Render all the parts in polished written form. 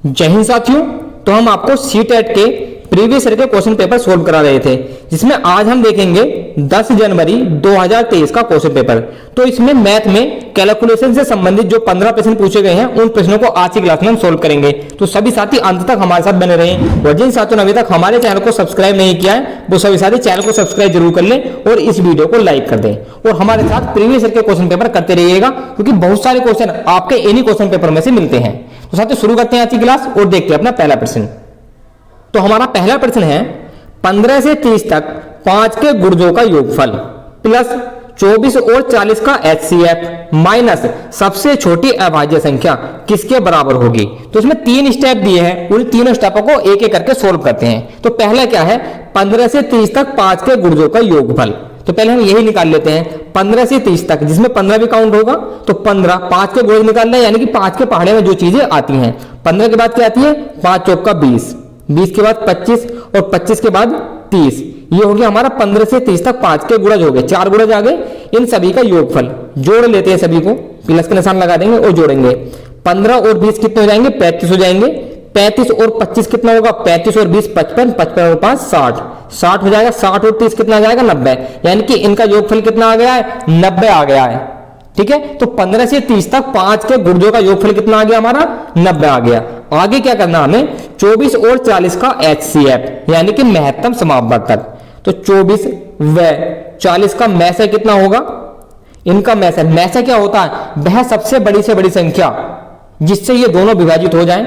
जय हिंद साथियों। तो हम आपको सीटेट के प्रीवियस ईयर के क्वेश्चन पेपर सोल्व करा रहे थे, जिसमें आज हम देखेंगे 10 जनवरी 2023 का क्वेश्चन पेपर। तो इसमें मैथ में कैलकुलेशन से संबंधित जो 15 प्रश्न पूछे गए हैं, उन प्रश्नों को आज की क्लास में हम सोल्व करेंगे। तो सभी साथी अंत तक हमारे साथ बने रहें, और जिन साथियों ने अभी तक हमारे चैनल को सब्सक्राइब नहीं किया है, वो सभी साथी चैनल को सब्सक्राइब जरूर कर लें और इस वीडियो को लाइक कर दें, और हमारे साथ प्रीवियस ईयर के क्वेश्चन पेपर करते रहिएगा, क्योंकि बहुत सारे क्वेश्चन आपके इन्हीं क्वेश्चन पेपर में से मिलते हैं। तो साथियों शुरू करते हैं आज की क्लास और देखते हैं अपना पहला प्रश्न। तो हमारा पहला प्रश्न है 15 से 30 तक 5 के गुणजों का योगफल प्लस 24 और 40 का HCF माइनस सबसे छोटी अभाज्य संख्या किसके बराबर होगी। तो इसमें 3 स्टेप दिए हैं, उन तीनों स्टेपों को एक एक करके सोल्व करते हैं। तो पहला क्या है, 15 से 30 तक 5 के गुणजों का योगफल। तो पहले हम यही निकाल लेते हैं 15 से 30 तक, जिसमें 15 भी काउंट होगा। तो 15 5 के गुणज निकालना है, यानी कि 5 के पहाड़े में जो चीजें आती हैं। 15 के बाद क्या आती है, 5 चौक का 20, 20 के बाद 25 और 25 के बाद 30। ये हो गया हमारा 15 से 30 तक 5 के गुणज हो गए, 4 गुणज आ गए। इन सभी का योगफल जोड़ लेते हैं, सभी को प्लस का निशान लगा देंगे और जोड़ेंगे। 15 और 20 कितने हो जाएंगे, 35 हो जाएंगे। 35 और 25 कितना होगा, 35 और 20 55, 55 और 5 60, 60 हो जाएगा। 60 और 30 कितना आ जाएगा, 90। यानी कि इनका योगफल कितना आ गया है, 90 आ गया है। ठीक है, तो 15 से 30 तक 5 के गुणजों का योगफल कितना आ गया हमारा, 90 आ गया। आगे क्या करना हमें, 24 और 40 का HCF यानी कि महत्तम समापवर्तक। तो 24 व 40 का मैसे कितना होगा, इनका मैसे क्या होता है, वह सबसे बड़ी से बड़ी संख्या जिससे ये दोनों विभाजित हो जाएं।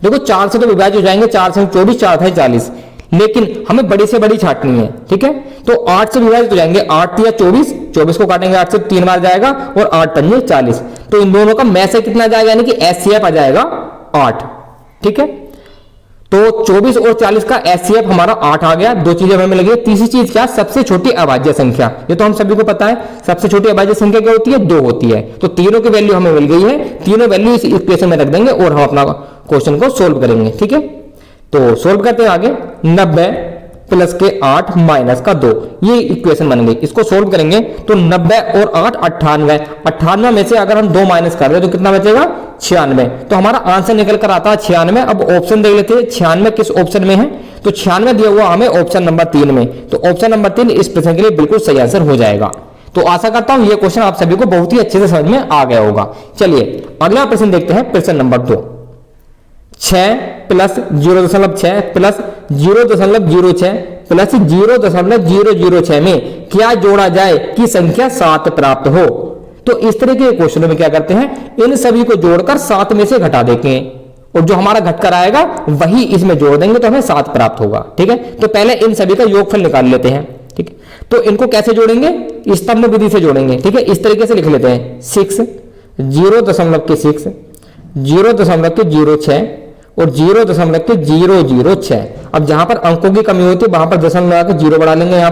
देखो 4 से तो विभाजित हो जाएंगे, 4 से 24, 4 है 40, लेकिन हमें बड़ी से बड़ी छांटनी है। ठीक है, तो 8 से विभाजित हो जाएंगे, 8 या 24, 24 को काटेंगे 8 से 3 बार जाएगा, और 8 पंजे 40। तो इन दोनों का मैसे कितना जाएगा, यानी कि HCF आ जाएगा 8। ठीक है, तो 24 और 40 का HCF हमारा 8 आ गया। दो चीजें हमें लगी, तीसरी चीज क्या, सबसे छोटी अभाज्य संख्या। ये तो हम सभी को पता है, सबसे छोटी अभाज्य संख्या क्या होती है, 2 होती है। तो तीनों की वैल्यू हमें मिल गई है, तीनों वैल्यू इस इक्वेशन में रख देंगे और हम अपना क्वेश्चन को सोल्व करेंगे। ठीक है, तो सोल्व करते हैं आगे। 90 प्लस के 8 माइनस का 2, ये इक्वेशन बन गई। इसको सोल्व करेंगे तो 90 और 8 98, 98 में से अगर हम 2 माइनस कर रहे तो कितना बचेगा, 96। तो हमारा आंसर निकल कर आता है 96। अब ऑप्शन देख लेते हैं 96 किस ऑप्शन में है। तो 96 दिया हुआ हमें ऑप्शन नंबर 3 में। तो ऑप्शन नंबर 3 इस प्रश्न के लिए बिल्कुल सही आंसर हो जाएगा। तो आशा करता हूं ये क्वेश्चन आप सभी को बहुत ही अच्छे से समझ में आ गया होगा। चलिए अगला प्रश्न देखते हैं, प्रश्न नंबर 2। 6 प्लस 0.6 प्लस 0.06 प्लस 0.006 में क्या जोड़ा जाए कि संख्या 7 प्राप्त हो। तो इस तरह के क्वेश्चनों में क्या करते हैं, इन सभी को जोड़कर 7 में से घटा देते हैं, और जो हमारा घटकर आएगा वही इसमें जोड़ देंगे तो हमें 7 प्राप्त होगा। ठीक है, तो पहले इन सभी का योगफल निकाल लेते हैं। ठीक है, तो इनको कैसे जोड़ेंगे, स्तंभ विधि से जोड़ेंगे। ठीक है, इस तरीके से लिख लेते हैं 6 0.6 0.06 और 0.006। अब जहां पर अंकों की कमी होती है वहां पर दशमलव लगाकर 0 बढ़ा लेंगे। यहां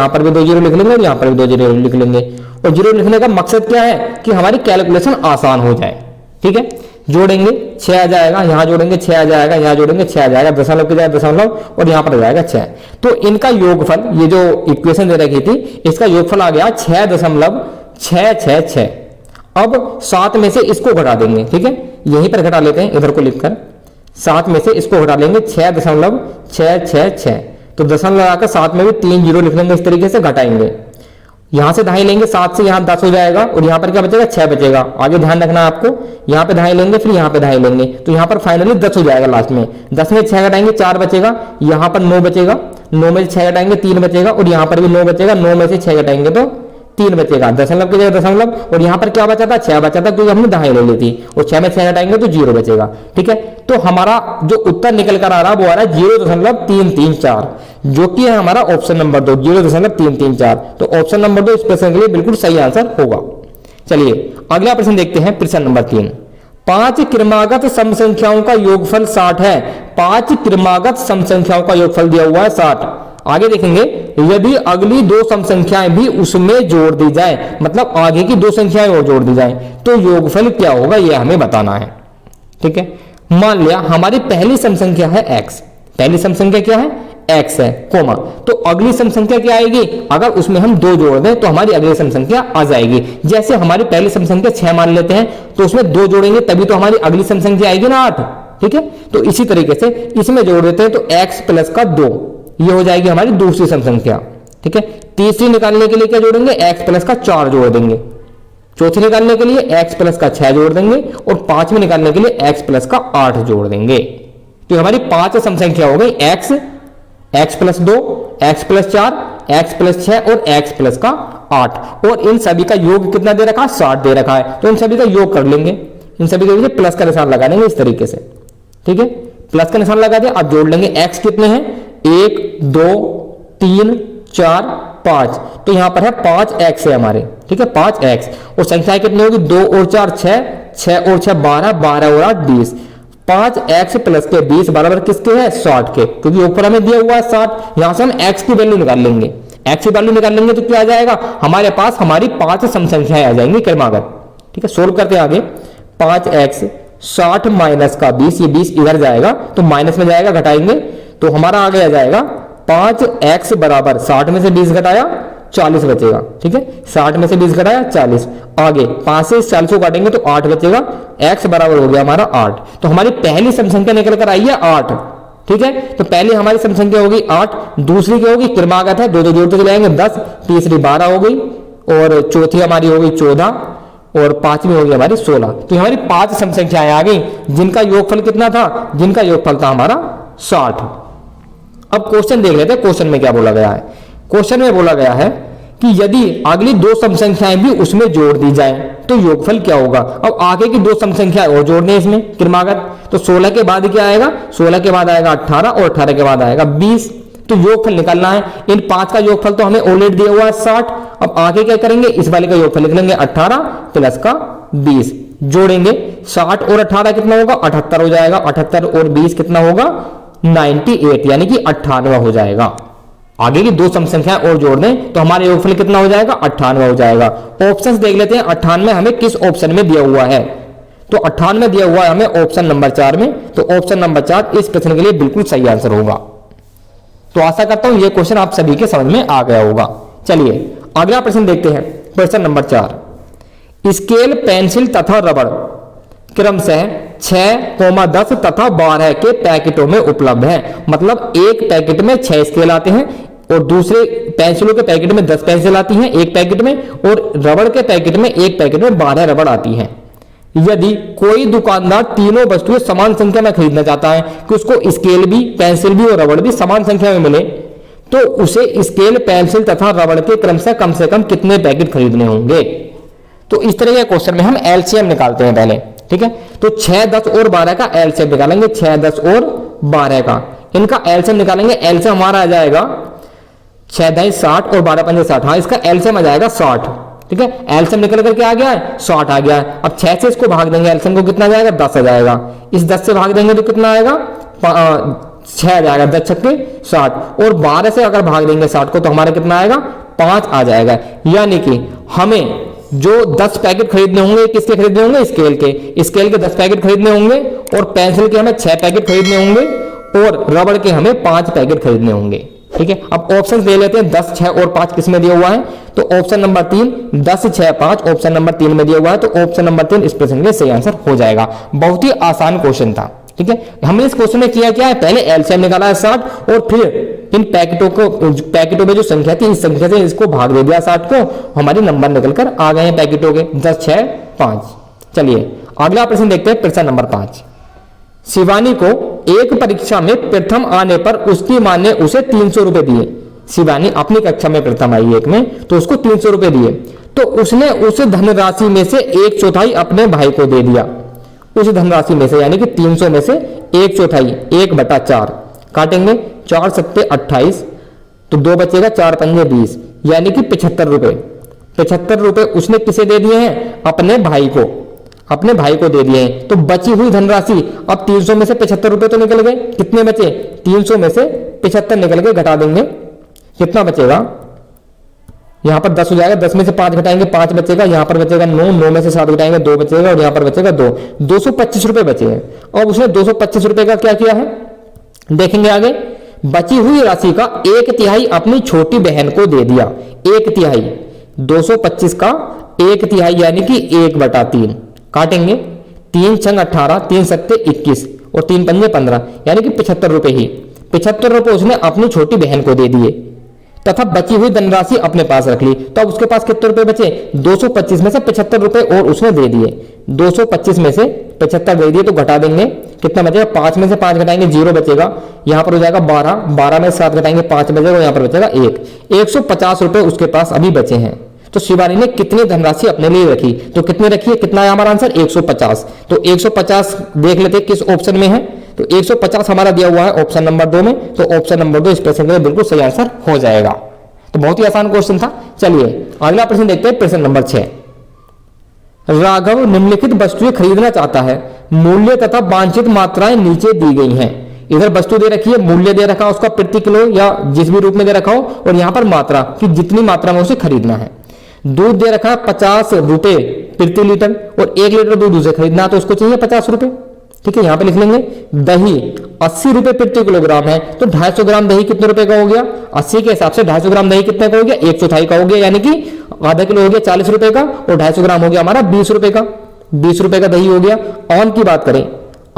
पर भी 2 0 लिख लेंगे और यहां पर भी 2 0 लिख लेंगे। और 0 लिखने का मकसद क्या है कि हमारी कैलकुलेशन आसान हो जाए। ठीक है, जोड़ेंगे 6 आ जाएगा, यहां जोड़ेंगे 6 आ जाएगा, यहां जोड़ेंगे 6 आ जाएगा, दशमलव की जगह दशमलव और यहां पर आ जाएगा 6। तो इनका योगफल, ये जो इक्वेशन दे रखी थी, इसका योगफल आ गया 6.666। अब 7 में से इसको घटा देंगे। ठीक है, यहीं पर घटा लेते हैं, इधर को लिखकर 7 में से इसको घटा लेंगे 6.666। तो दशमलव लगाकर 7 में भी 3 0 लिख लेंगे, इस तरीके से घटाएंगे। यहां से दहाई लेंगे, 7 से यहां 10 हो जाएगा, और यहां पर क्या बचेगा, 6 बचेगा। आगे ध्यान रखना है आपको, यहां पे दहाई लेंगे फिर यहां पे दहाई लेंगे, तो यहां पर फाइनली 10 हो जाएगा लास्ट में। 10 में 6 घटाएंगे 4 बचेगा, यहां पर 9 बचेगा, 9 में से 6 घटाएंगे 3 बचेगा, और यहां पर भी 9 बचेगा, 9 में से 6 घटाएंगे तो 3 बचेगा, दशमलव की जगह दशमलव, और यहां पर क्या बचा था, 6 बचा था, क्योंकि हमने दहाई ले ली थी, और 6 में 6 घटाएंगे तो 0 बचेगा। ठीक है, तो हमारा जो उत्तर निकल कर आ रहा है वो आ रहा है 0.334, जो कि है हमारा ऑप्शन नंबर 2, 0.334। तो ऑप्शन नंबर 2 इस प्रश्न के लिए बिल्कुल सही आंसर होगा। चलिए अगला प्रश्न देखते हैं, प्रश्न नंबर 3। 5 क्रमागत सम संख्याओं का योगफल 60 है। 5 क्रमागत सम संख्याओं का योगफल दिया हुआ है 60। आगे देखेंगे, यदि अगली 2 सम संख्याएं भी उसमें जोड़ दी जाए, मतलब आगे की 2 संख्याएं और जोड़ दी जाए, तो योगफल क्या होगा यह हमें बताना है। ठीक है, मान लिया हमारी पहली सम संख्या है x, पहली सम संख्या क्या है, x है, कोमा, तो अगली सम संख्या क्या आएगी, अगर उसमें हम 2 जोड़ दें तो हमारी अगली सम संख्या आ जाएगी। जैसे हमारी पहली सम संख्या 6 मान लेते हैं, तो उसमें 2 जोड़ेंगे तभी तो हमारी अगली सम संख्या आएगी ना 8। ठीक है। तो इसी तरीके से इसमें जोड़ देते हैं तो x प्लस का 2, ये हो जाएगी हमारी दूसरी सम संख्या, ठीक है। तीसरी निकालने के लिए क्या जोड़ेंगे, x प्लस का 4 जोड़ देंगे। चौथी निकालने के लिए x प्लस का 6 जोड़ देंगे और पांचवी निकालने के लिए x प्लस का 8 जोड़ देंगे। तो हमारी 5 सम संख्या हो गई x plus 2, x plus 4, x plus 6 और x प्लस का 8, और इन सभी का योग कितना दे रखा है, 60 दे रखा है। तो इन सभी का योग कर लेंगे, इन सभी के लिए प्लस का निशान लगा देंगे इस तरीके से, ठीक है। प्लस का निशान लगा दिया, अब जोड़ लेंगे। x कितने हैं, 1 2 3 4 5, तो यहां पर है 5x है हमारे, ठीक है, 5x। और संख्याएं कितनी होगी, 2 और 4 6, 6 और 6 12, 12 और 8 20। 5x प्लस के 20 बराबर किसके है, 60 के, क्योंकि ऊपर हमें दिया हुआ है 60। यहां से हम x की वैल्यू निकाल लेंगे, x की वैल्यू निकाल लेंगे तो क्या आ जाएगा, हमारे पास हमारी 5 सम संख्याएं आ जाएंगी क्रमागत, ठीक है। सोल्व करते हैं आगे। 5x 60 माइनस का 20, ये 20 इधर जाएगा तो माइनस में जाएगा, घटाएंगे तो हमारा आगे आ जाएगा 5x बराबर 60 में से 20 घटाया 40 बचेगा, ठीक है। 60 में से 20 घटाया 40, आगे 5 से 40 को काटेंगे तो 8 बचेगा, x बराबर हो गया हमारा 8। तो हमारी पहली सम संख्या निकल कर आई है 8, ठीक है। तो पहली हमारी सम संख्या होगी 8, दूसरी क्या होगी, क्रमागत है, दो दो जोड़ते चले जाएंगे 10, तीसरी 12 हो गई और चौथी हमारी हो गई 14 और पांचवी होगी हमारी 16। तो हमारी 5 सम संख्याएं आ गई जिनका योगफल कितना था, जिनका योगफल था हमारा 60। अब क्वेश्चन देख लेते हैं, क्वेश्चन में क्या बोला गया है। क्वेश्चन में बोला गया है कि यदि अगली 2 सम संख्याएं भी उसमें जोड़ दी जाएं तो योगफल क्या होगा। अब आगे की 2 सम संख्याएं और जोड़ने इसमें क्रमागत, तो 16 के बाद क्या आएगा, 16 के बाद आएगा 18 और 18 के बाद आएगा 20। तो योगफल निकालना है। इन 5 का योगफल तो हमें ऑलरेडी दिया हुआ है 60। अब आगे क्या करेंगे, इस वाले का योगफल लिख लेंगे 18 प्लस का 20, जोड़ेंगे 60 और 18 कितना होगा, 78 हो जाएगा। 78 और 20 कितना होगा, 98, यानी कि 98 हो जाएगा। आगे की 2 सम संख्याएं और जोड़ दें तो हमारा योगफल कितना हो जाएगा, 98 हो जाएगा। ऑप्शंस देख लेते हैं, 98 हमें किस ऑप्शन में दिया हुआ है। तो 98 दिया हुआ है हमें ऑप्शन नंबर 4 में, तो ऑप्शन नंबर 4 इस प्रश्न के लिए बिल्कुल सही आंसर होगा। तो आशा करता हूं यह क्वेश्चन आप सभी के समझ में आ गया होगा। चलिए अगला प्रश्न देखते हैं, प्रश्न नंबर 4। स्केल, पेंसिल तथा रबड़ क्रमशः 6, 10 तथा 12 के पैकेटों में उपलब्ध है। मतलब एक पैकेट में 6 स्केल आते हैं और दूसरे पेंसिलों के पैकेट में 10 पेंसिल आती हैं एक पैकेट में, और रबड़ के पैकेट में एक पैकेट में 12 रबड़ आती हैं। यदि कोई दुकानदार तीनों वस्तुएं समान संख्या में खरीदना चाहता है कि उसको स्केल भी, पेंसिल भी और रबड़ भी समान संख्या में मिले, तो उसे स्केल, पेंसिल तथा रबड़ के क्रमशः कम से कम कितने पैकेट खरीदने होंगे। तो इस तरह के क्वेश्चन में हम एलसीएम निकालते हैं पहले, ठीक है। तो 6, 10 और 12 का एलसीएम निकालेंगे, 6, 10 और 12 का, इनका एलसीएम निकालेंगे। एलसीएम हमारा आ जाएगा 6 10 60 और 12 5 60, हाँ इसका एलसीएम आ जाएगा 60, ठीक है। एलसीएम निकल करके आ गया है 60 आ गया है। अब 6 से इसको भाग देंगे, एलसीएम को कितना आ जाएगा, 10 आ जाएगा। इस 10 से भाग देंगे तो कितना आएगा, 6 आ जाएगा, 10 छक्के 60, और 12 से अगर भाग देंगे 60 को तो हमारा कितना आएगा, 5 आ जाएगा। यानी कि हमें जो 10 पैकेट खरीदने होंगे, किसके खरीदने होंगे, स्केल के। स्केल के 10 पैकेट खरीदने होंगे और पेंसिल के हमें 6 पैकेट खरीदने होंगे और रबड़ के हमें 5 पैकेट खरीदने होंगे, ठीक है। अब ऑप्शन दे लेते हैं, 10, 6 और 5 किसमें दिया हुआ है। तो ऑप्शन नंबर 3 10, 6, 5 ऑप्शन नंबर 3 में दिया हुआ है। तो ऑप्शन नंबर 3 इस प्रश्न के सही आंसर हो जाएगा। बहुत ही आसान क्वेश्चन था, ठीक है। हमने इस क्वेश्चन में किया क्या है, पहले एलसीएम निकाला है 60 और फिर इन पैकेटों में जो संख्या थी इस संख्या से इसको भाग दे दिया 60 को, हमारे नंबर निकलकर आ गए हैं पैकेटों के 10, 6, 5। चलिए अगला प्रश्न देखते हैं, प्रश्न नंबर 5। शिवानी को एक परीक्षा में प्रथम आने पर उसकी मां ने उसे 300 रुपए दिए। शिवानी अपनी कक्षा में प्रथम आई एक में, तो उसको 300 रुपए दिए। तो उसने उस धनराशि में से 1/4 अपने भाई को दे दिया। उस धनराशि में से, यानी कि 300 में से 1/4, 1/4 काटेंगे, 4 सत्ते 28, तो 2 बचेगा, 4 पंजे 20, यानी कि 75 रुपए। 75 रुपए उसने किसे दे दिए हैं, अपने भाई को, अपने भाई को दे दिए हैं। तो बची हुई धनराशि, अब 300 में से 75 रुपए तो निकल गए, कितने बचे, 300 में से 75 निकल गए, घटा देंगे, कितना बचेगा, यहां पर 10 हो जाएगा, 10 में से 5 घटाएंगे, 5 बचेगा, यहां पर बचेगा 9, 9 में से 7 घटाएंगे, 2 बचेगा, और यहां पर बचेगा 2, 225 रुपए बचे हैं। और उसने 225 रुपए का क्या किया है, देखेंगे आगे। बची हुई राशि का 1/3 अपनी छोटी बहन को दे दिया। 1/3, 225 का 1/3 यानी कि 1/3 काटेंगे, 3 छंग 18, 3 सत्ते 21, और 3 पंजे 15, यानी कि 75 रुपए ही। 75 रुपए उसने अपनी छोटी बहन को दे दिए तथा बची हुई धनराशि अपने पास रख ली। तो अब उसके पास कितने रुपए बचे? 225 में से 75 रुपए और उसने दे दिए। 225 में से 75 दे दिए तो घटा देंगे, कितना बचेगा? 5 में से 5 घटाएंगे 0 बचेगा, यहाँ पर हो जाएगा 12, 12 में से 7 घटाएंगे 5 बचेगा, यहाँ पर बचेगा 1। 150 रुपए उसके पास अभी बचे हैं। तो शिवानी ने कितनी धनराशि अपने लिए रखी? तो कितनी रखी है? कितना है हमारा आंसर? 150। तो 150 देख लेते हैं किस ऑप्शन में है। तो 150 हमारा दिया हुआ है ऑप्शन नंबर 2 में। तो ऑप्शन नंबर 2 इस प्रश्न के लिए बिल्कुल सही आंसर हो जाएगा। तो बहुत ही आसान क्वेश्चन था। चलिए अगला प्रश्न देखते हैं, प्रश्न नंबर 6। राघव निम्नलिखित वस्तुएं खरीदना चाहता है, मूल्य तथा वांछित मात्राएं नीचे दी गई हैं। इधर वस्तु दे रखी है, मूल्य दे रखा है उसका प्रति किलो या जिस भी रूप में दे रखा हो, और यहाँ पर मात्रा कि जितनी मात्रा में उसे खरीदना है। दूध दे रखा है 50 रुपए प्रति लीटर और 1 लीटर दूध उसे खरीदना है तो उसको चाहिए 50 रुपए। ठीक है, यहाँ पे लिख लेंगे। दही 80 रुपए प्रति किलोग्राम है तो 250 ग्राम दही कितने रुपए का हो गया? 80 के हिसाब से 250 ग्राम दही कितने का हो गया? 1/4 का हो गया, यानी कि आधा किलो हो गया 40 रुपए का और 250 ग्राम हो गया हमारा 20 रुपए का। 20 रुपए का दही हो गया। आम की बात करें,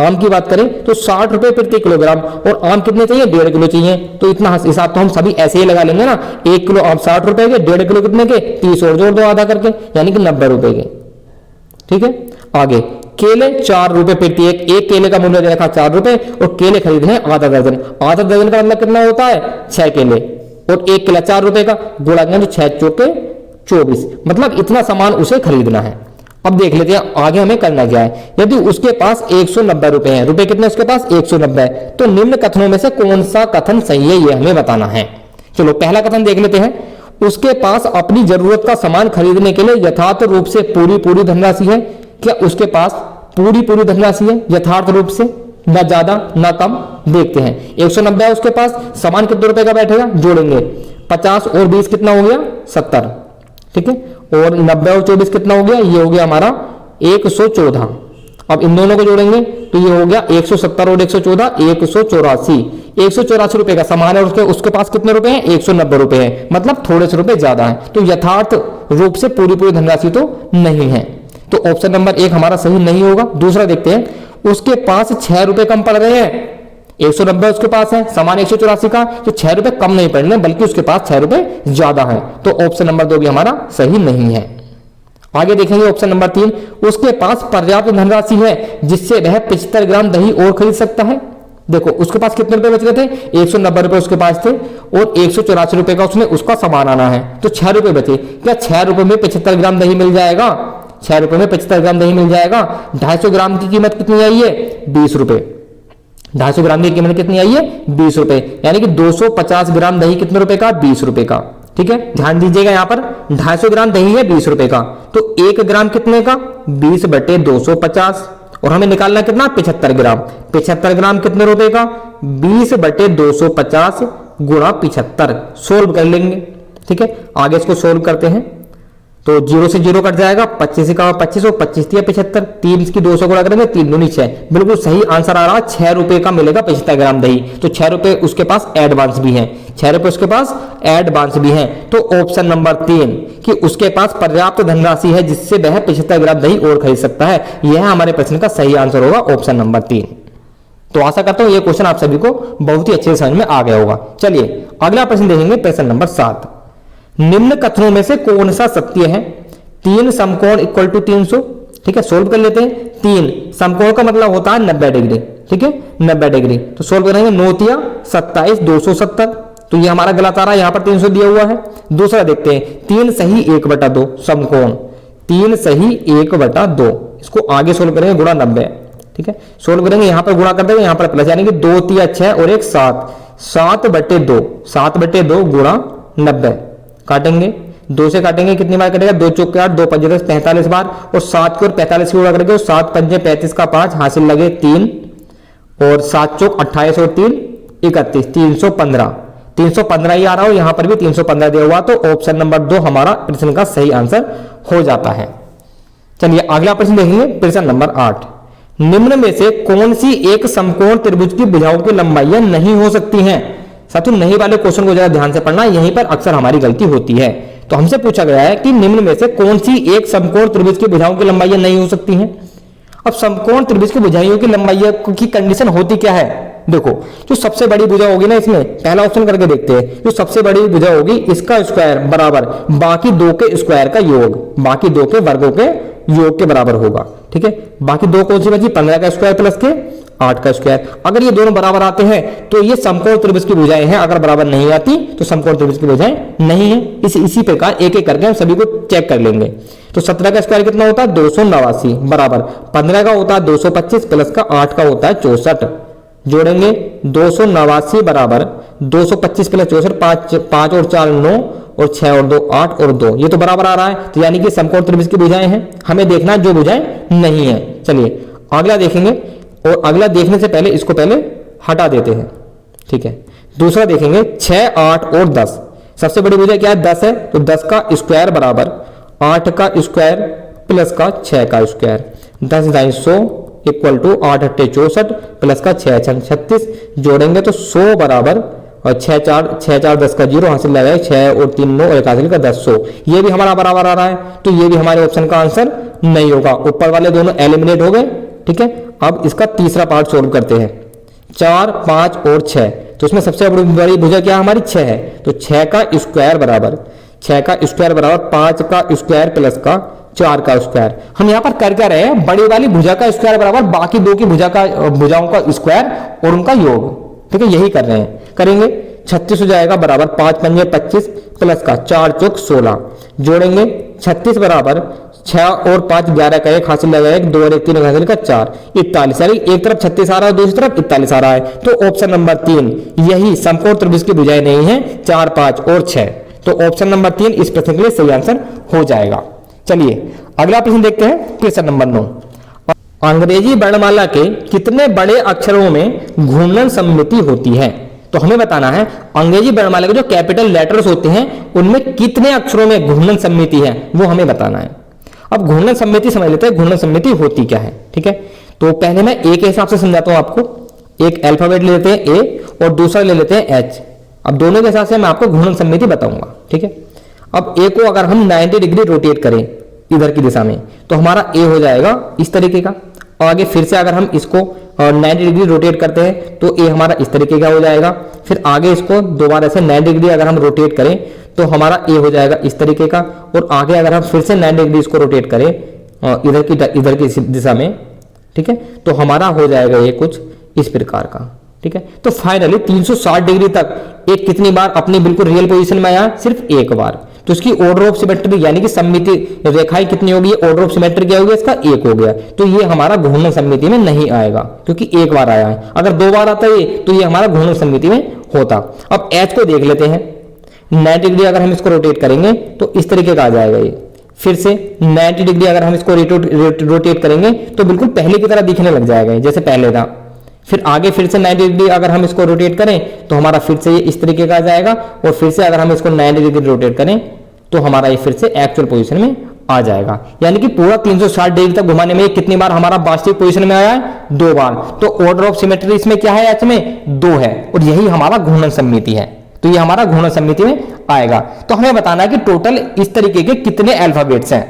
आम की बात करें तो 60 रुपए प्रति किलोग्राम, और आम कितने चाहिए? 1.5 किलो चाहिए। तो इतना हिसाब तो हम सभी ऐसे ही लगा लेंगे ना, 1 किलो आम 60 रुपए के, 1.5 किलो कितने के? 30 और जोड़ दो आधा करके, यानी कि 90 रुपए के। ठीक है, आगे केले 4 रुपए प्रति एक केले का मूल्य दे रखा 4 रुपए और केले खरीदने आधा दर्जन। आधा दर्जन का मतलब कितना होता है? 6 केले और 1 केला 4 रुपए का, गुणा तो 6 चौके 24, मतलब इतना सामान उसे खरीदना है। अब देख लेते हैं आगे हमें करना क्या है। यदि उसके पास 190 रुपए हैं, रुपए कितने उसके पास? 190, तो निम्न कथनों में से कौन सा कथन सही है ये हमें बताना है। चलो पहला कथन देख लेते हैं। उसके पास अपनी जरूरत का सामान खरीदने के लिए यथार्थ रूप से पूरी धनराशि है। क्या उसके पास पूरी धनराशि है यथार्थ रूप से? ना ज्यादा ना कम। देखते हैं, 190 है उसके पास, सामान कितने रुपए का बैठेगा? जोड़ेंगे 50 और 20 कितना हो गया? 70। ठीक है, और 90 और 24 कितना हो गया? ये हो गया हमारा 114। अब इन दोनों को जोड़ेंगे तो ये हो गया 170 और 114 184। 184 रुपए का सामान है उसके पास कितने रुपए हैं? 190 रुपए हैं, मतलब थोड़े से रुपए ज्यादा है। तो यथार्थ रूप से पूरी धनराशि तो नहीं है, तो ऑप्शन नंबर 1 हमारा सही नहीं होगा। दूसरा देखते हैं, उसके पास 6 रुपए कम पड़ रहे हैं। 190 उसके पास है, सामान 184 का, तो 6 रुपए कम नहीं पड़ने बल्कि उसके पास 6 रुपए ज्यादा है। तो ऑप्शन नंबर 2 भी हमारा सही नहीं है। आगे देखेंगे ऑप्शन नंबर 3, उसके पास पर्याप्त धनराशि है जिससे वह 75 ग्राम दही और खरीद सकता है। देखो उसके पास कितने रुपए बच गए थे? 190 रुपए उसके पास थे और 184 रुपए का उसका सामान आना है, तो 6 रुपए बचे। क्या 6 रुपए में 75 ग्राम दही मिल जाएगा? 6 रुपए में 75 ग्राम दही मिल जाएगा। 250 ग्राम की कीमत कितनी आई है? 20 रुपए। 250 ग्राम की कीमत कितनी आई है? 20 रुपए, यानी कि 250 ग्राम दही कितने रुपए का? 20 रुपए का। ठीक है, ध्यान दीजिएगा यहाँ पर 250 ग्राम दही है 20 रुपए का, तो 1 ग्राम कितने का? 20/250, और हमें निकालना कितना? 75 ग्राम। 75 ग्राम कितने रुपए का? 20/250 गुणा 75। सोल्व कर लेंगे। ठीक है, आगे इसको सोल्व करते हैं तो 0 से 0 कट जाएगा, 25 का 25 और 25 दिया 75, 3 की 200 गुणा करेंगे 3 दूनी 6। बिल्कुल सही आंसर आ रहा है, 6 रुपए का मिलेगा 75 ग्राम दही। तो 6 रुपए उसके पास एडवांस भी है, 6 रुपए उसके पास एडवांस भी है। तो ऑप्शन नंबर 3 कि उसके पास पर्याप्त धनराशि है जिससे वह 75 ग्राम दही और खरीद सकता है, यह हमारे प्रश्न का सही आंसर होगा, ऑप्शन नंबर 3। तो आशा करता हूं यह क्वेश्चन आप सभी को बहुत ही अच्छे समझ में आ गया होगा। चलिए अगला प्रश्न देखेंगे, प्रश्न नंबर 7। निम्न कथनों में से कौन सा सत्य है? 3 समकोण इक्वल टू 300। ठीक है, सोल्व कर लेते हैं। 3 समकोण का मतलब होता है 90 डिग्री। ठीक है, 90 डिग्री, तो सोल्व करेंगे 9 तिया 27 270, तो ये हमारा गलत आ रहा है, यहां पर 300 दिया हुआ है। दूसरा देखते हैं, 3 सही 1/2 समकोण, 3 सही 1/2, इसको आगे सोल्व करेंगे गुणा 90। ठीक है, सोल्व करेंगे, यहां पर गुणा कर देंगे, यहां पर प्लस, यानी कि 2 तिया 6 और 1 7, 7/2, 7/2 गुणा 90। काटेंगे, 2 से काटेंगे, कितनी बार कटेगा? 2 चौके 8, 2 पंजे 10, 45 बार, और 7 को 45 की गुणा करके 7 पंजे 35 का 5 हासिल लगे 3, और 7 चौक 28 और 3 31, 315। 315 ही आ रहा हो, यहां पर भी 315 दिया हुआ, तो ऑप्शन नंबर 2 हमारा प्रश्न का सही आंसर हो जाता है। चलिए अगला प्रश्न देखेंगे, प्रश्न नंबर 8। निम्न में से कौन सी एक समकोण त्रिभुज की भुजाओं की लंबाइयां नहीं हो सकती हैं? साथियों नहीं वाले क्वेश्चन को जरा ध्यान से पढ़ना, यहीं पर अक्सर हमारी गलती होती है। तो हमसे पूछा गया है कि निम्न में से कौन सी एक समकोण त्रिभुज की भुजाओं की लंबाइयां नहीं हो सकती हैं। अब समकोण त्रिभुज की भुजाइयों की लंबाई की कंडीशन होती क्या है? देखो, जो सबसे बड़ी भुजा होगी ना, इसमें पहला ऑप्शन करके देखते हैं। जो सबसे बड़ी भुजा होगी इसका स्क्वायर बराबर बाकी दो के स्क्वायर का योग, बाकी दो के वर्गों के योग के बराबर होगा। ठीक है, बाकी दो कौन सी बची? 15 का स्क्वायर प्लस के 8 का स्क्वायर। अगर ये दोनों बराबर आते हैं तो ये समकोण त्रिभुज की भुजाएं हैं, अगर बराबर नहीं आती तो समकोण त्रिभुज की भुजाएं नहीं है। इसी प्रकार एक एक करके हम सभी को चेक कर लेंगे। तो 17 का स्क्वायर कितना होता है? 289 बराबर 15 का होता है 225 प्लस का 8 का होता है 64। जोड़ेंगे 289 बराबर 225 प्लस 64, 5 और 4 9 और 6 और 2 8 और 2, ये तो बराबर आ रहा है। तो यानी कि समकोण त्रिभुज की भुजाएं हैं। हमें देखना जो भुजाएं नहीं है। चलिए अगला देखेंगे, और अगला देखने से पहले इसको पहले हटा देते हैं। ठीक है, दूसरा देखेंगे 6 8 और 10। सबसे बड़ी भुजा क्या है? 10 है, तो 10 का स्क्वायर बराबर 8 का स्क्वायर प्लस का 6 का स्क्वायर। 10 दाई 100 इक्वल टू 8 अट्ठे 64 प्लस का 6 छन 36। जोड़ेंगे तो 100 बराबर और 6 4 10 का 0 हासिल लगा 6 और 3 9 और 1 हासिल का 10 100। ये भी हमारा बराबर आ रहा है, तो ये भी हमारे ऑप्शन का आंसर नहीं होगा। ऊपर वाले दोनों एलिमिनेट हो गए। ठीक है, अब इसका तीसरा पार्ट सोल्व करते हैं। 4 5 और 6, तो इसमें सबसे बड़ी भुजा क्या हमारी? 6 है, तो 6 का स्क्वायर बराबर 5 का स्क्वायर प्लस का 4 का स्क्वायर। हम यहाँ पर कर क्या रहे हैं? बड़ी वाली भुजा का स्क्वायर बराबर बाकी दो की भुजाओं का स्क्वायर और उनका योग। ठीक है, यही कर रहे हैं। करेंगे 36 हो जाएगा बराबर 5 पंजे 25 प्लस का 4 चौक 16। जोड़ेंगे 36 बराबर 6 और 5 11 का 1 हासिल लगा 1 2 और 1 3 हासिल का 4 41। यानी एक तरफ 36 आ रहा है, दूसरी तरफ 41 आ रहा है। तो ऑप्शन नंबर 3 यही समकोण त्रिभुज की भुजाएं नहीं है, 4 5 और 6। तो ऑप्शन नंबर 3 इस प्रश्न के लिए सही आंसर हो जाएगा। चलिए अगला प्रश्न देखते हैं, प्रश्न नंबर 9। अंग्रेजी वर्णमाला के कितने बड़े अक्षरों में घूर्णन सममिति होती है? तो हमें बताना है अंग्रेजी वर्णमाला के जो कैपिटल लेटर्स होते हैं उनमें कितने अक्षरों में घूर्णन सममिति है, वो हमें बताना है। अब घूर्णन सममिति समझ लेते हैं, घूर्णन सममिति होती क्या है। ठीक है, तो पहले मैं ए के हिसाब से समझाता हूं आपको। एक अल्फाबेट ले लेते हैं ए और दूसरा ले लेते हैं एच। अब दोनों के हिसाब से मैं आपको घूर्णन सममिति बताऊंगा। ठीक है, अब ए को अगर हम 90 डिग्री रोटेट करें इधर की दिशा में, तो हमारा ए हो जाएगा इस तरीके का। और आगे फिर से अगर हम इसको 90 डिग्री रोटेट करते हैं तो ए हमारा इस तरीके का हो जाएगा। फिर आगे इसको दोबारा से 90 डिग्री अगर हम रोटेट करें तो हमारा ए हो जाएगा इस तरीके का। और आगे अगर हम फिर से 90 डिग्री इसको रोटेट करें इधर की दिशा में, ठीक है, तो हमारा हो जाएगा ये कुछ इस प्रकार का। ठीक है, तो फाइनली 360 डिग्री तक एक कितनी बार अपनी बिल्कुल रियल पोजीशन में आया? सिर्फ एक बार। तो इसकी ऑर्डर ऑफ सिमेट्री यानी कि सममिति रेखाएं कितनी होगी? ऑर्डर ऑफ सिमेट्री क्या हो गया? इसका 1 हो गया। तो ये हमारा घूर्णन सममिति में नहीं आएगा क्योंकि एक बार आया है। अगर 2 बार आता है तो ये हमारा घूर्णन सममिति में होता। अब एच को देख लेते हैं। 90 डिग्री अगर हम इसको रोटेट करेंगे तो इस तरीके का आ जाएगा ये। फिर से 90 डिग्री अगर हम इसको रोटेट करेंगे तो बिल्कुल पहले की तरह दिखने लग जाएगा जैसे पहले था। फिर आगे फिर से 90 डिग्री अगर हम इसको रोटेट करें तो हमारा फिर से ये इस तरीके का आ जाएगा। और फिर से अगर हम इसको 90 डिग्री रोटेट करें तो हमारा ये फिर से एक्चुअल पोजीशन में आ जाएगा। यानी कि पूरा 360 डिग्री तक घुमाने में कितनी बार हमारा वास्तविक पोजीशन में आया है? 2 बार। तो ऑर्डर ऑफ सिमेट्री इसमें क्या है? एच में 2 है और यही हमारा घूर्णन सममिति है। तो ये हमारा घूर्णन सममिति में आएगा। तो हमें बताना है कि टोटल इस तरीके के कितने अल्फाबेट्स हैं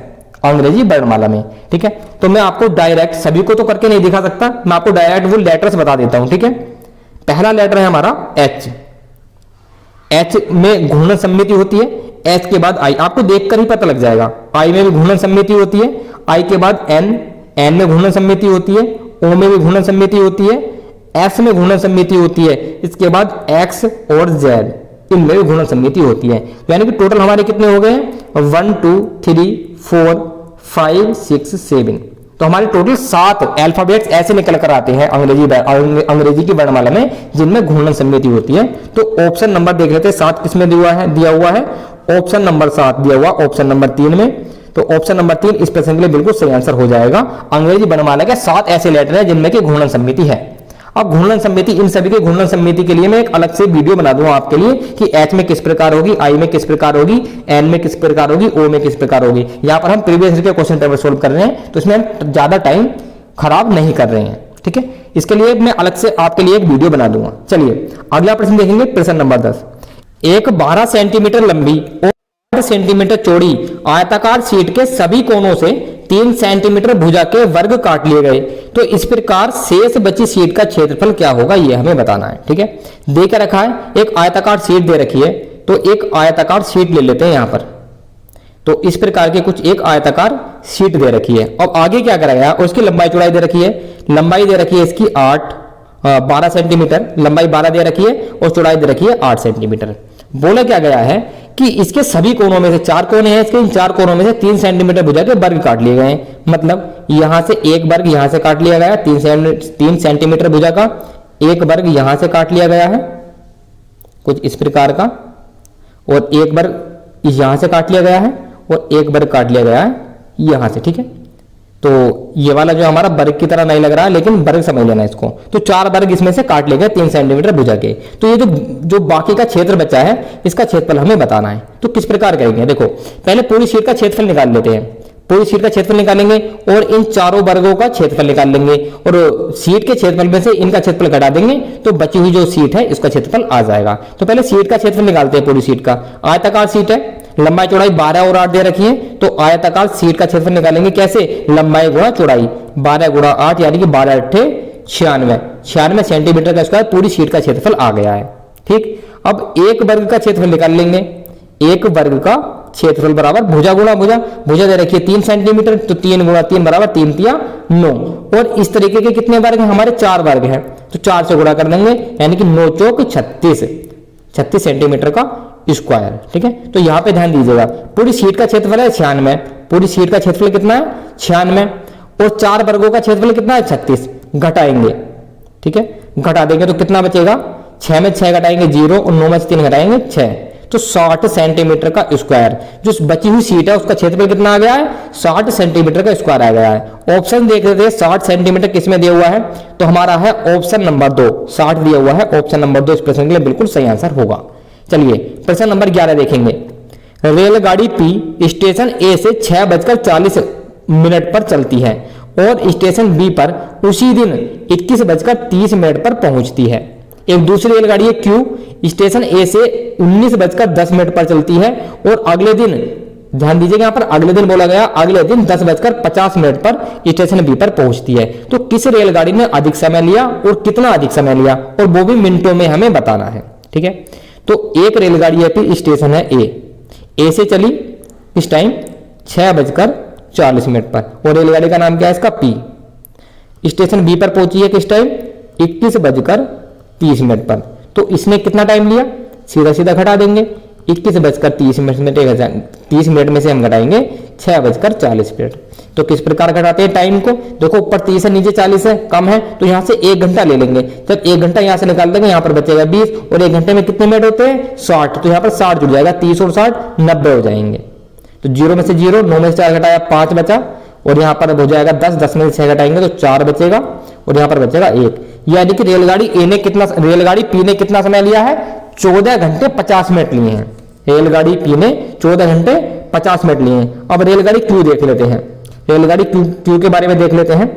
अंग्रेजी वर्णमाला में। ठीक है, तो मैं आपको डायरेक्ट सभी को तो करके नहीं दिखा सकता, मैं आपको डायरेक्ट वो लेटर्स बता देता हूं। ठीक है, पहला लेटर है हमारा एच। एच में घूर्णन सममिति होती है। एच के बाद आई, आपको देखकर ही पता लग जाएगा। आई में भी घूर्णन सममिति होती है। आई के बाद एन, एन में घूर्णन सममिति होती है। ओ में भी घूर्णन सममिति होती है। एस में घूर्णन सममिति होती है। इसके बाद एक्स और जेड, इनमें भी घूर्णन सममिति होती है। यानी कि टोटल हमारे कितने हो गए? 1 2 3 4 5 6 7। तो हमारे टोटल 7 अल्फाबेट्स ऐसे निकल कर आते हैं अंग्रेजी की वर्णमाला में जिनमें घूर्णन सममिति होती है। तो ऑप्शन नंबर देख लेते हैं 7 किसमें दिया हुआ है? ऑप्शन नंबर 7 दिया हुआ ऑप्शन नंबर 3 में। तो ऑप्शन नंबर 3 इस प्रश्न के लिए बिल्कुल सही आंसर हो जाएगा। अंग्रेजी वर्णमाला के 7 ऐसे लेटर हैं जिनमें की घूर्णन सममिति है। अब घूर्णन सममिति, इन सभी के घूर्णन सममिति के लिए मैं एक अलग से वीडियो बना दूंगा आपके लिए कि एच में किस प्रकार होगी, आई में किस प्रकार होगी, एन में किस प्रकार होगी, ओ में किस प्रकार होगी। यहाँ पर हम प्रीवियस ईयर के क्वेश्चन पेपर सोल्व कर रहे हैं तो इसमें हम ज्यादा टाइम खराब नहीं कर रहे हैं। ठीक है, इसके लिए मैं अलग से आपके लिए एक वीडियो बना दूंगा। चलिए अगला प्रश्न देखेंगे, प्रश्न नंबर 10। एक 12 सेंटीमीटर लंबी और 8 सेंटीमीटर चौड़ी आयताकार शीट के सभी कोनों से 3 सेंटीमीटर भुजा के वर्ग काट लिए गए, तो इस प्रकार शेष बची शीट का क्षेत्रफल क्या होगा ये हमें बताना है। ठीक है, दे के रखा है, एक आयताकार शीट दे रखी है, तो एक आयताकार शीट ले लेते हैं यहां पर। तो इस प्रकार के कुछ एक आयताकार शीट दे रखी है। अब आगे क्या करा गया, उसकी लंबाई चौड़ाई दे रखी है, लंबाई दे रखी है इसकी 12 सेंटीमीटर, लंबाई 12 दे रखी है और चौड़ाई दे रखी है 8 सेंटीमीटर। बोला क्या गया है कि इसके सभी कोनों में से 4 कोने हैं, इसके इन 4 कोनों में से 3 सेंटीमीटर भुजा के वर्ग काट लिए गए हैं। मतलब यहां से एक वर्ग यहां से काट लिया गया, 3 सेंटीमीटर भुजा का एक वर्ग यहां से काट लिया गया है कुछ इस प्रकार का, और एक वर्ग यहां से काट लिया गया है और एक वर्ग काट लिया गया है यहां से। ठीक है, तो ये वाला जो हमारा वर्ग की तरह नहीं लग रहा है, लेकिन वर्ग समझ लेना इसको। तो 4 वर्ग इसमें से काट लेंगे 3 सेंटीमीटर भुजा के। तो ये जो बाकी का क्षेत्र बचा है, इसका क्षेत्रफल हमें बताना है। तो किस प्रकार करेंगे, देखो पहले पूरी शीट का क्षेत्रफल निकाल लेते हैं। पूरी शीट का क्षेत्रफल निकालेंगे और इन चारों वर्गों का क्षेत्रफल निकाल लेंगे और शीट के क्षेत्रफल में से इनका क्षेत्रफल घटा देंगे, तो बची हुई जो शीट है इसका क्षेत्रफल आ जाएगा। तो पहले शीट का क्षेत्रफल निकालते हैं। पूरी शीट का आयताकार शीट है, लंबाई चौड़ाई 12 और 8 दे रखी है, तो आयताकार शीट का क्षेत्रफल निकालेंगे कैसे, लंबाई गुणा चौड़ाई, 12 गुणा 8 यानी कि 12 अट्ठे 96 सेंटीमीटर का स्क्वायर पूरी शीट का क्षेत्रफल आ गया है। ठीक, अब एक वर्ग का क्षेत्रफल निकाल लेंगे। एक वर्ग का क्षेत्रफल बराबर भुजा गुणा भुजा, भुजा दे रखी है 3 सेंटीमीटर, तो 3 गुणा 3 बराबर 3 तिया 9। और इस तरीके के कितने वर्ग हैं, हमारे 4 वर्ग हैं, तो 4 से गुणा कर देंगे यानी कि 9 चौक 36 सेंटीमीटर का स्क्वायर। ठीक है, तो यहां पे ध्यान दीजिएगा, पूरी शीट का क्षेत्रफल है 96, पूरी शीट का क्षेत्रफल कितना है 96, और 4 वर्गों का क्षेत्रफल कितना है 36, घटाएंगे। ठीक है, घटा देंगे तो कितना बचेगा, 6 में 6 घटाएंगे 0 और 9 में से 3 घटाएंगे 6, तो 60 सेंटीमीटर का स्क्वायर। जो बची हुई शीट है उसका क्षेत्रफल कितना आ गया है, 60 सेंटीमीटर का स्क्वायर आ गया है। ऑप्शन देख रहे थे 60 सेंटीमीटर किसमें दिया हुआ है, तो हमारा है ऑप्शन नंबर 2, 60 दिया हुआ है, ऑप्शन नंबर 2 इस प्रश्न के लिए बिल्कुल सही आंसर होगा। चलिए प्रश्न नंबर 11 देखेंगे। रेलगाड़ी पी स्टेशन ए से 6:40 पर चलती है और स्टेशन बी पर उसी दिन 21:30 पर पहुंचती है। एक दूसरी रेलगाड़ी है क्यू स्टेशन ए से 19:10 पर चलती है और अगले दिन, ध्यान दीजिएगा यहां पर अगले दिन बोला गया, अगले दिन 10:50 पर स्टेशन बी पर पहुंचती है। तो किस रेलगाड़ी ने अधिक समय लिया और कितना अधिक समय लिया, और वो भी मिनटों में हमें बताना है। ठीक है, तो एक रेलगाड़ी है पी, स्टेशन है ए से चली इस टाइम 6:40 पर, और रेलगाड़ी का नाम क्या है इसका पी। स्टेशन बी पर पहुंची है किस टाइम 21:30 पर, तो इसने कितना टाइम लिया, सीधा सीधा घटा देंगे, 21:30 में से हम घटाएंगे 6:40। तो किस प्रकार घटाते हैं टाइम को, देखो ऊपर 30 है नीचे 40 है, कम है, तो यहां से 1 घंटा ले लेंगे। जब 1 घंटा यहां से निकाल देंगे, यहां पर बचेगा 20, और 1 घंटे में कितने मिनट होते हैं 60, तो यहां पर 60 जुड़ जाएगा, 30 और 60 90 हो जाएंगे। तो 0 में से 0, 9 में से 4 घटाया 5 बचा, और यहां पर हो जाएगा 10, 10 में से 6 घटाएंगे तो 4 बचेगा, और यहां पर बचेगा 1। यानी कि रेलगाड़ी ए ने कितना, रेलगाड़ी पी ने कितना समय लिया है, 14 घंटे 50 मिनट लिए हैं। रेलगाड़ी पी ने 14 घंटे 50 मिनट लिए हैं। अब रेलगाड़ी क्यू देख लेते हैं, रेलगाड़ी क्यू के बारे में देख लेते हैं।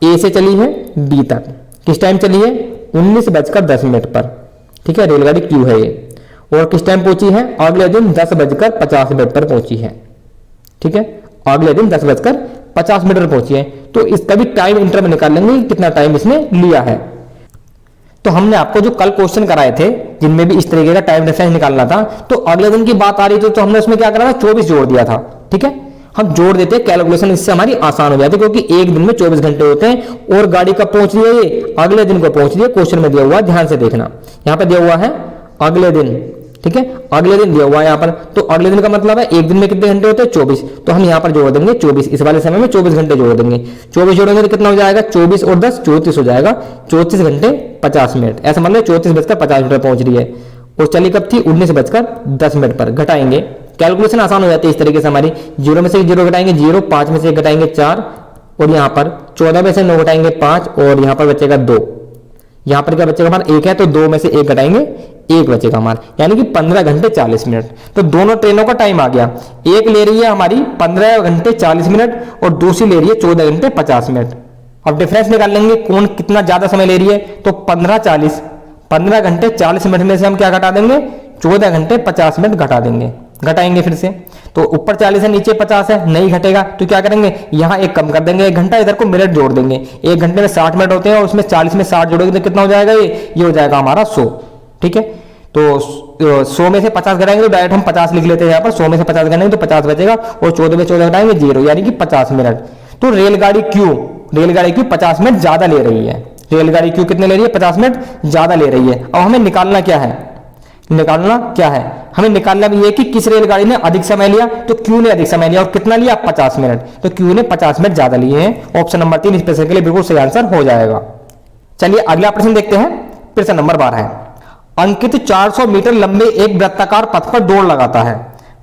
ए से चली है बी तक, किस टाइम चली है 19:10 पर। ठीक है, रेलगाड़ी क्यू है ये, और किस टाइम पहुंची है, अगले दिन 10:50 पर पहुंची है। ठीक है, अगले दिन 10:50 पर पहुंची है। तो इसका भी टाइम इंटरवल निकाल लेंगे कितना टाइम इसने लिया है। तो हमने आपको जो कल क्वेश्चन कराए थे जिनमें भी इस तरीके का टाइम डिफरेंस निकालना था, तो अगले दिन की बात आ रही थी, तो हमने उसमें क्या करा था 24 जोड़ दिया था। ठीक है, हम जोड़ देते हैं, कैलकुलेशन इससे हमारी आसान हो जाती है, क्योंकि एक दिन में 24 घंटे होते हैं और गाड़ी कब पहुंच रही है, ये अगले दिन को पहुंच रही है। क्वेश्चन में दिया हुआ है, ध्यान से देखना, यहाँ पे दिया हुआ है अगले दिन। ठीक है, अगले दिन दिया हुआ है यहाँ पर, तो अगले दिन का मतलब है एक दिन में कितने घंटे होते हैं 24, तो हम यहाँ पर जोड़ देंगे 24, इस वाले समय में 24 घंटे जोड़ देंगे। 24 जोड़ेंगे तो कितना हो जाएगा, 24 और 10 34 हो जाएगा, 34 घंटे 50 मिनट, ऐसा मतलब 34:50 पहुंच रही है। और चली कब थी 19:10 पर। घटाएंगे, कैलकुलेशन आसान हो जाती है इस तरीके से हमारी। 0 में से 0 घटाएंगे 0, 5 में से 1 घटाएंगे 4, और यहाँ पर 14 में से 9 घटाएंगे 5, और यहाँ पर बचेगा 2। यहाँ पर क्या बचेगा हमारा 1 है, तो 2 में से 1 घटाएंगे 1 बचेगा हमारा, यानी कि 15 घंटे 40 मिनट। तो दोनों ट्रेनों का टाइम आ गया, एक ले रही है हमारी 15 घंटे 40 मिनट और दूसरी ले रही है 14 घंटे 50 मिनट। अब डिफरेंस निकाल लेंगे कौन कितना ज्यादा समय ले रही है, तो 15 घंटे 40 मिनट में से हम क्या घटा देंगे 14 घंटे 50 मिनट घटा देंगे। घटाएंगे फिर से, तो ऊपर 40 है, नीचे 50 है, नहीं घटेगा। तो क्या करेंगे, यहाँ एक कम कर देंगे 1 घंटा, इधर को मिनट जोड़ देंगे। 1 घंटे में 60 मिनट होते हैं और उसमें 40 में 60 जोड़ेंगे तो कितना हो जाएगा, ये हो जाएगा हमारा 100। ठीक है, तो 100 में से 50 घटाएंगे तो डायरेक्ट हम 50 लिख लेते हैं यहाँ पर। 100 में से 50 घटाएंगे तो 50 बचेगा और 14 में 14 घटाएंगे 0, यानी कि 50 मिनट। तो रेलगाड़ी क्यों 50 मिनट ज्यादा ले रही है, रेलगाड़ी क्यों कितने ले रही है, 50 मिनट ज्यादा ले रही है। अब हमें निकालना क्या है, हमें निकालना भी है कि किस रेलगाड़ी ने अधिक समय लिया, तो क्यू ने अधिक समय लिया और कितना लिया, 50 मिनट। तो क्यू ने 50 मिनट ज्यादा लिए हैं। ऑप्शन नंबर 3 इस प्रश्न के लिए बिल्कुल सही आंसर हो जाएगा। चलिए अगला प्रश्न देखते हैं, प्रश्न नंबर 12 है। अंकित 400 मीटर लंबे एक वृत्ताकार पथ पर दौड़ लगाता है,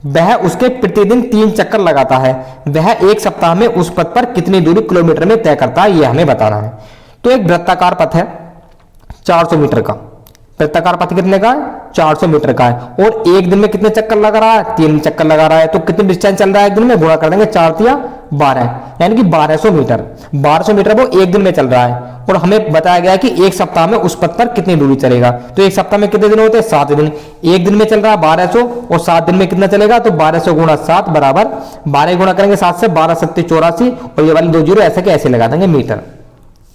वह उसके प्रतिदिन 3 चक्कर लगाता है, वह एक सप्ताह में उस पथ पर कितनी दूरी किलोमीटर में तय करता है, यह हमें बताना है। तो एक वृत्ताकार पथ है 400 मीटर का, वृत्ताकार पथ कितने का है, 400 मीटर का है और एक दिन में कितने चक्कर लगा रहा है, 3 चक्कर लगा रहा है। तो कितनी डिस्टेंस चल रहा है एक दिन में, गुणा कर देंगे 4 तिया 12, यानी कि 1200 मीटर। 1200 मीटर वो एक दिन में चल रहा है और हमें बताया गया है कि एक सप्ताह में उस पथ पर कितनी दूरी चलेगा। तो एक सप्ताह में कितने दिन होते हैं, 7 दिन। एक दिन में चल रहा है 1200 और 7 दिन में कितना चलेगा, तो 1200 गुणा 7 बराबर 12 गुणा करेंगे 7 से, 12 7 84 और ये वाली 2 जीरो ऐसे के ऐसे लगा देंगे मीटर,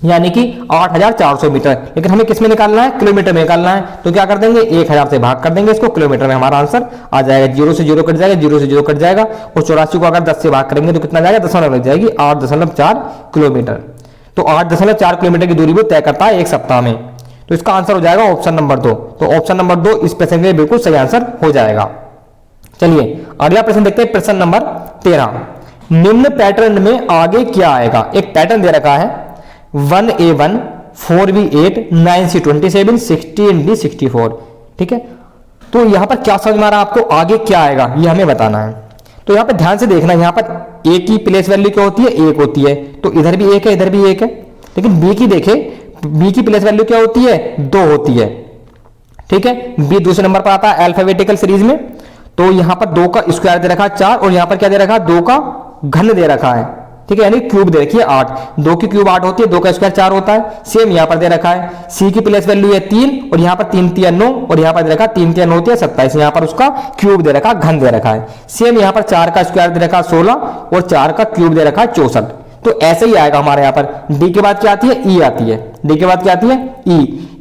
यानी कि 8400 मीटर। लेकिन हमें किस में निकालना है, किलोमीटर में निकालना है। तो क्या कर देंगे, 1000 से भाग कर देंगे इसको, किलोमीटर में हमारा आंसर आ जाएगा। 0 से 0 कट जाएगा, 0 से 0 कट जाएगा और 84 को अगर 10 से भाग करेंगे तो कितना जाएगा, दशमलव लग जाएगी, 8.4 किलोमीटर। तो 8.4 किलोमीटर की दूरी वो तय करता है एक सप्ताह में। तो इसका आंसर हो जाएगा ऑप्शन नंबर 2। तो ऑप्शन नंबर 2 इस प्रश्न के लिए बिल्कुल सही आंसर हो जाएगा। चलिए अगला प्रश्न देखते हैं, प्रश्न नंबर 13। निम्न पैटर्न में आगे क्या आएगा। एक पैटर्न दे रखा है 1A1 4B8 9C27 16D64। ठीक है, तो यहां पर क्या समझ में आ रहा है आपको, आगे क्या आएगा ये हमें बताना है। तो यहां पर ध्यान से देखना, यहां पर ए की प्लेस वैल्यू क्या होती है, 1 होती है। तो इधर भी 1 है, इधर भी 1 है। लेकिन बी की देखे, बी की प्लेस वैल्यू क्या होती है, 2 होती है। ठीक है, बी दूसरे नंबर पर आता है अल्फाबेटिकल सीरीज में। तो यहां पर 2 का स्क्वायर दे रखा है 4 और यहां पर क्या दे रखा है, 2 का घन दे रखा है। ठीक है, यानी क्यूब दे रखी है 8। 2 की क्यूब 8 होती है, 2 का स्क्वायर 4 होता है। सेम यहां पर दे रखा है सी की प्लेस वैल्यू है 3 और यहां पर 3 3 9 और यहां पर दे रखा 3 3 होती है 27। यहां पर उसका क्यूब दे रखा, घन दे रखा है। सेम यहां पर 4 का स्क्वायर दे रखा 16 और 4 का क्यूब दे रखा 64। तो ऐसे ही आएगा हमारे यहां पर। डी के बाद क्या आती है, ई आती है। डी के बाद क्या आती है,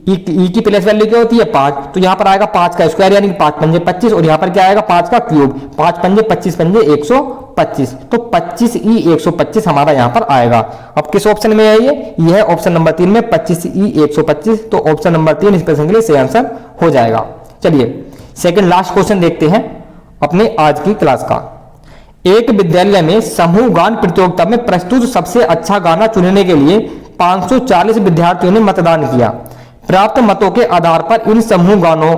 ई की प्लेस वैल्यू क्या होती है 5। तो यहां पर आएगा 5 का स्क्वायर यानी 5 पंजे 25 और यहां पर क्या आएगा 5 का क्यूब, 5 पंजे 25 पंजे 125। तो 25E 125 हमारा यहां पर आएगा। अब किस ऑप्शन में है ये, यह ऑप्शन नंबर 3 में 25E 125। तो ऑप्शन नंबर 3 इस प्रश्न के लिए सही आंसर हो जाएगा। चलिए सेकंड लास्ट क्वेश्चन देखते हैं अपने आज की क्लास का। एक विद्यालय में समूह गान प्रतियोगिता में प्रस्तुत सबसे अच्छा गाना चुनने के लिए 540 विद्यार्थियों ने मतदान किया। प्राप्त मतों के आधार पर इन समूह गानों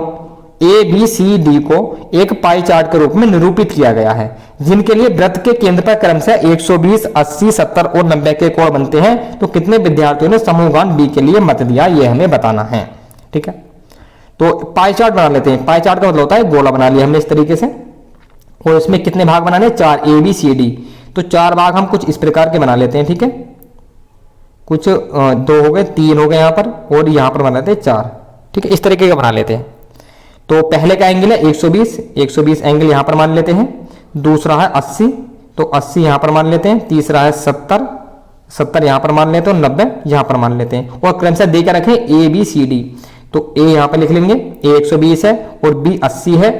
ABCD को एक पाई चार्ट के रूप में निरूपित किया गया है, जिनके लिए वृत्त के केंद्र पर क्रमशः 120, 80, 70 और 90 के कोण बनते हैं। तो कितने विद्यार्थियों ने समूह गान बी के लिए मत दिया, यह हमें बताना है। ठीक है, तो पाई चार्ट बना लेते हैं। पाई चार्ट का मतलब होता है गोला बना लिया हमने इस तरीके से और इसमें कितने भाग बनाने, 4 ABCD। तो 4 भाग हम कुछ इस प्रकार के बना लेते हैं। ठीक है, कुछ 2 हो गए, 3 हो गए यहाँ पर और यहाँ पर बना लेते हैं 4। ठीक है, इस तरीके का बना लेते हैं। तो पहले का एंगल है 120 एंगल यहां पर मान लेते हैं। दूसरा है 80, तो 80 यहां पर मान लेते हैं। तीसरा है 70 यहां पर मान लेते हैं और 90 यहां पर मान लेते हैं और क्रमशः देकर रखें ABCD। तो A यहां पर लिख लेंगे, A 120 है और B 80 है,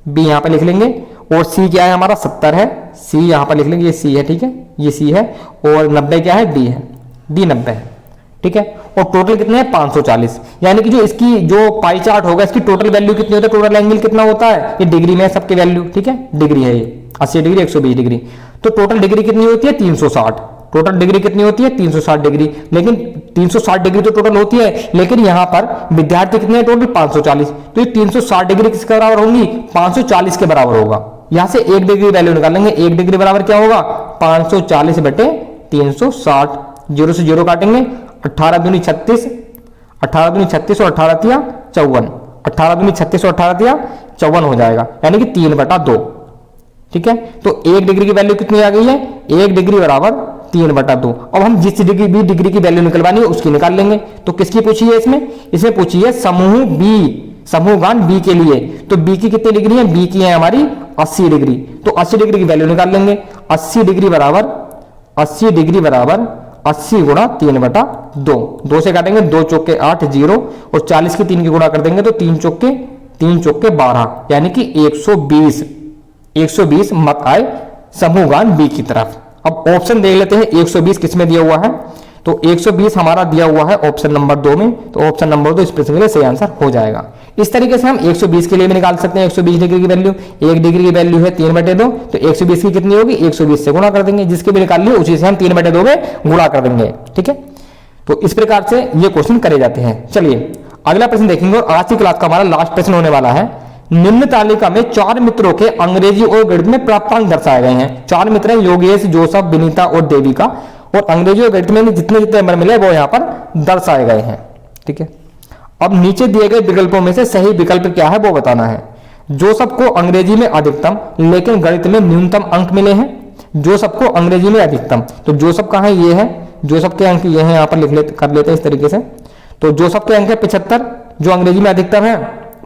B यहां पर लिख लेंगे और C क्या है हमारा 70 है, C यहां पर लिख लेंगे, ये C है। ठीक है, ये C है और 90 क्या है, D है, D 90 है। ठीक है, और टोटल कितने हैं 540। यानी कि जो इसकी जो पाई चार्ट होगा इसकी टोटल वैल्यू कितनी होती है, टोटल एंगल कितना होता है, ये डिग्री में है सबके वैल्यू। ठीक है, डिग्री है ये 80 डिग्री 120 डिग्री। तो टोटल डिग्री कितनी होती है 360। टोटल डिग्री कितनी होती है 360 डिग्री। लेकिन 360 डिग्री तो टोटल होती है, लेकिन यहां पर विद्यार्थी कितने हैं टोटल 540। तो ये 360 डिग्री किसके बराबर होंगी, 540 के बराबर होगा। यहां से 1 डिग्री वैल्यू निकालेंगे। 1 डिग्री बराबर क्या होगा, 540 बटे 360। 0 से 0 काटेंगे, 18 दूनी 36, 18 दूनी 36 और 18 तिया 54। 18 दूनी 36 और 18 तिया 54 हो जाएगा, यानी कि 3/2। ठीक है, तो 1 डिग्री की वैल्यू कितनी आ गई है, 1 डिग्री बराबर 3/2। अब हम जिस डिग्री की वैल्यू निकलवानी है उसकी निकाल लेंगे। तो किसकी पूछी है इसमें पूछी है समूह बी, समूह गान बी के लिए। तो बी की कितनी डिग्री है, बी की है हमारी 80 डिग्री, तो 80 डिग्री की वैल्यू निकाल लेंगे। 80 डिग्री बराबर 80 गुणा 3/2, 2 से काटेंगे, 2 चौके 8 0, और 40 की 3 की गुणा कर देंगे तो 3 चौके 12, यानी कि 120 मत आए समूहगान बी की तरफ। अब ऑप्शन देख लेते हैं 120 किसमें दिया हुआ है, तो 120 हमारा दिया हुआ है ऑप्शन नंबर 2 में, तो ऑप्शन नंबर 2 इस प्रश्न के लिए सही आंसर हो जाएगा। इस तरीके से हम 120 के लिए भी निकाल सकते हैं। 120 डिग्री की वैल्यू, 1 डिग्री की वैल्यू है 3/2, तो 120 की कितनी होगी, 120 से गुणा कर देंगे, जिसकी भी निकाल ली उसी से हम 3/2 में गुणा कर देंगे। ठीक है, तो इस प्रकार से ये क्वेश्चन करे जाते हैं। चलिए अगला प्रश्न देखेंगे, और आज की क्लास का हमारा लास्ट प्रश्न होने वाला है। निम्न तालिका में 4 मित्रों के अंग्रेजी और गणित में प्राप्तांक दर्शाए गए हैं। 4 मित्र हैं, योगेश, जोसफ, विनीता और देविका, और अंग्रेजी और गणित में जितने नंबर मिले वो यहाँ पर दर्शाए गए हैं। ठीक है, अब नीचे दिए गए विकल्पों में से सही विकल्प क्या है वो बताना है। जोसफ को अंग्रेजी में अधिकतम लेकिन गणित में न्यूनतम अंक मिले हैं। जोसफ को अंग्रेजी में अधिकतम, तो जोसफ कहाँ है, ये है, जोसफ के अंक ये हैं, यहाँ पर कर लेते हैं इस तरीके से। तो जोसफ के अंक है 75, जो अंग्रेजी में अधिकतम है,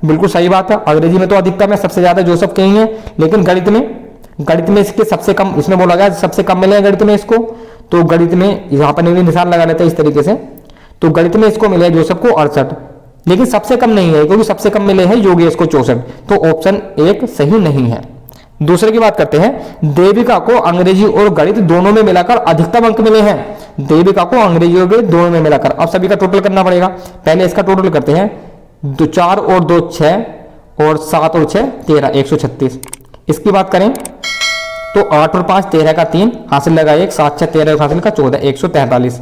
बिल्कुल सही बात है, अंग्रेजी में तो अधिकतम है, सबसे ज्यादा जोसफ के ही है, लेकिन गणित में इसके सबसे कम, इसमें बोला गया सबसे कम मिले हैं गणित में इसको, तो गणित में यहाँ पर निशान लगा लेते हैं इस तरीके से, तो गणित में इसको मिले जोसफ को 68, लेकिन सबसे कम नहीं है, क्योंकि सबसे कम मिले हैं योगेश को 64, तो ऑप्शन 1 सही नहीं है। दूसरे की बात करते हैं, देविका को अंग्रेजी और गणित दोनों में मिलाकर अधिकतम अंक मिले हैं। देविका को अंग्रेजी और गणित दोनों में मिलाकर, अब सभी का टोटल करना पड़ेगा, पहले इसका टोटल करते हैं, 4 और 2 6, और 7 और 6 13, 136। इसकी बात करें तो 8 और 5 13 का 3 हासिल लगा 1, 7 6 13 हासिल का 14, 143।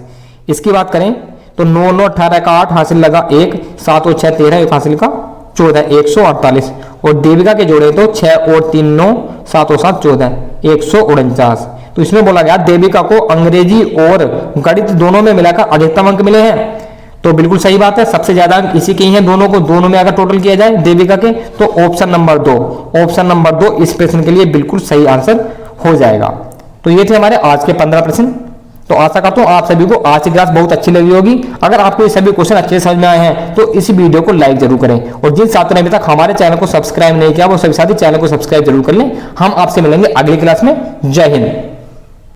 इसकी बात करें तो 9 9 18 का 8 हासिल लगा 1, 7 और 6 13 हासिल का 14, 148। और देविका के जोड़े तो 6 और 3 9, 7 और 7 14, 149। तो इसमें बोला गया देविका को अंग्रेजी और गणित दोनों में मिलाकर अधिकतम अंक मिले हैं, तो बिल्कुल सही बात है, सबसे ज्यादा अंक इसी के ही हैं, दोनों में अगर टोटल किया जाए देविका के, तो ऑप्शन नंबर 2 इस प्रश्न के लिए बिल्कुल सही आंसर हो जाएगा। तो ये थे हमारे आज के 15 प्रश्न। तो आशा करता हूँ आप सभी को आज की क्लास बहुत अच्छी लगी होगी। अगर आपको ये सभी क्वेश्चन अच्छे समझ में आए हैं तो इस वीडियो को लाइक जरूर करें, और जिन छात्रों ने अभी तक हमारे चैनल को सब्सक्राइब नहीं किया वो सभी साथी चैनल को सब्सक्राइब जरूर कर लें। हम आपसे मिलेंगे अगली क्लास में। जय हिंद।